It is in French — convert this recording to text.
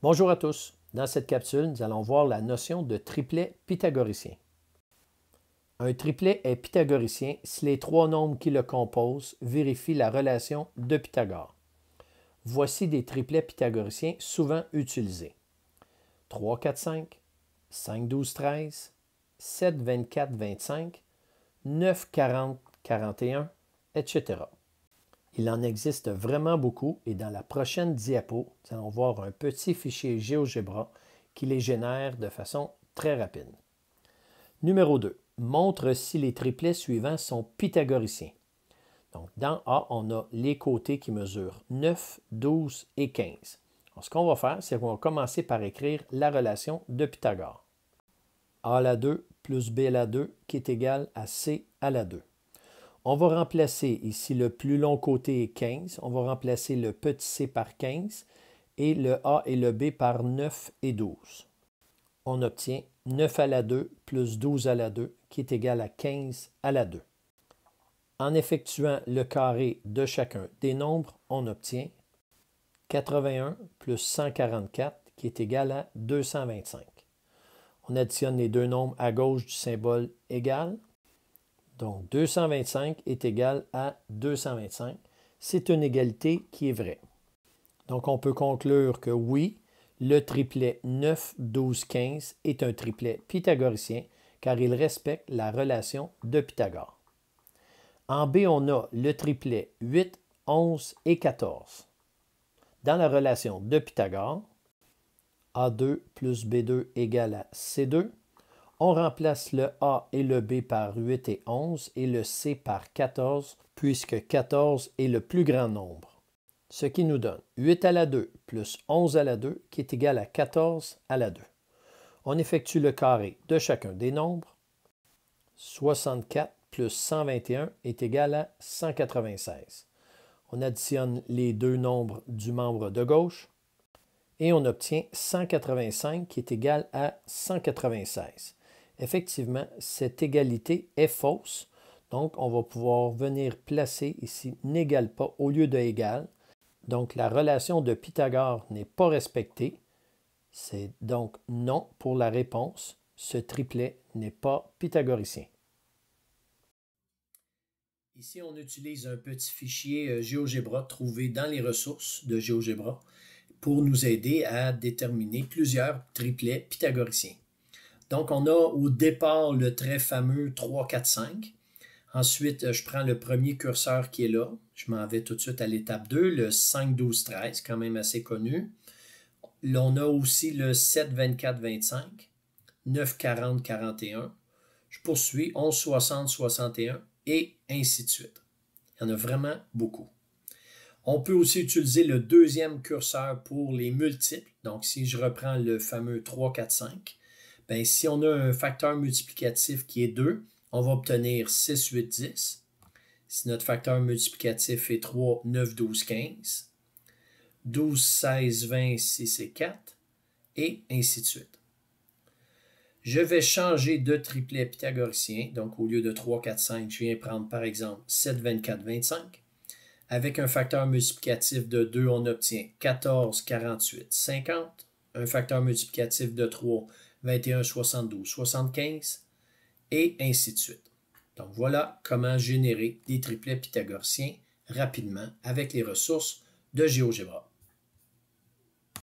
Bonjour à tous. Dans cette capsule, nous allons voir la notion de triplet pythagoricien. Un triplet est pythagoricien si les trois nombres qui le composent vérifient la relation de Pythagore. Voici des triplets pythagoriciens souvent utilisés. 3, 4, 5, 5, 12, 13, 7, 24, 25, 9, 40, 41, etc. Il en existe vraiment beaucoup et dans la prochaine diapo, nous allons voir un petit fichier GeoGebra qui les génère de façon très rapide. Numéro 2. Montre si les triplets suivants sont pythagoriciens. Donc, dans A, on a les côtés qui mesurent 9, 12 et 15. Alors, ce qu'on va faire, c'est qu'on va commencer par écrire la relation de Pythagore. A à la 2 plus B à la 2 qui est égal à C à la 2. On va remplacer ici le plus long côté est 15. On va remplacer le petit c par 15 et le A et le B par 9 et 12. On obtient 9 à la 2 plus 12 à la 2 qui est égal à 15 à la 2. En effectuant le carré de chacun des nombres, on obtient 81 plus 144 qui est égal à 225. On additionne les deux nombres à gauche du symbole égal. Donc, 225 est égal à 225. C'est une égalité qui est vraie. Donc, on peut conclure que oui, le triplet 9, 12, 15 est un triplet pythagoricien car il respecte la relation de Pythagore. En B, on a le triplet 8, 11 et 14. Dans la relation de Pythagore, A2 plus B2 égale à C2. On remplace le A et le B par 8 et 11 et le C par 14 puisque 14 est le plus grand nombre. Ce qui nous donne 8 à la 2 plus 11 à la 2 qui est égal à 14 à la 2. On effectue le carré de chacun des nombres. 64 plus 121 est égal à 196. On additionne les deux nombres du membre de gauche et on obtient 185 qui est égal à 196. Effectivement, cette égalité est fausse. Donc, on va pouvoir venir placer ici n'égale pas au lieu de égal. Donc, la relation de Pythagore n'est pas respectée. C'est donc non pour la réponse. Ce triplet n'est pas pythagoricien. Ici, on utilise un petit fichier GeoGebra trouvé dans les ressources de GeoGebra pour nous aider à déterminer plusieurs triplets pythagoriciens. Donc, on a au départ le très fameux 3, 4, 5. Ensuite, je prends le premier curseur qui est là. Je m'en vais tout de suite à l'étape 2, le 5, 12, 13, quand même assez connu. Là, on a aussi le 7, 24, 25, 9, 40, 41. Je poursuis 11, 60, 61 et ainsi de suite. Il y en a vraiment beaucoup. On peut aussi utiliser le deuxième curseur pour les multiples. Donc, si je reprends le fameux 3, 4, 5, bien, si on a un facteur multiplicatif qui est 2, on va obtenir 6, 8, 10. Si notre facteur multiplicatif est 3, 9, 12, 15. 12, 16, 20, 6 et 4. Et ainsi de suite. Je vais changer de triplet pythagoricien. Donc, au lieu de 3, 4, 5, je viens prendre par exemple 7, 24, 25. Avec un facteur multiplicatif de 2, on obtient 14, 48, 50. Un facteur multiplicatif de 3, 21, 72, 75. Et ainsi de suite. Donc, voilà comment générer des triplets pythagoriciens rapidement avec les ressources de GeoGebra.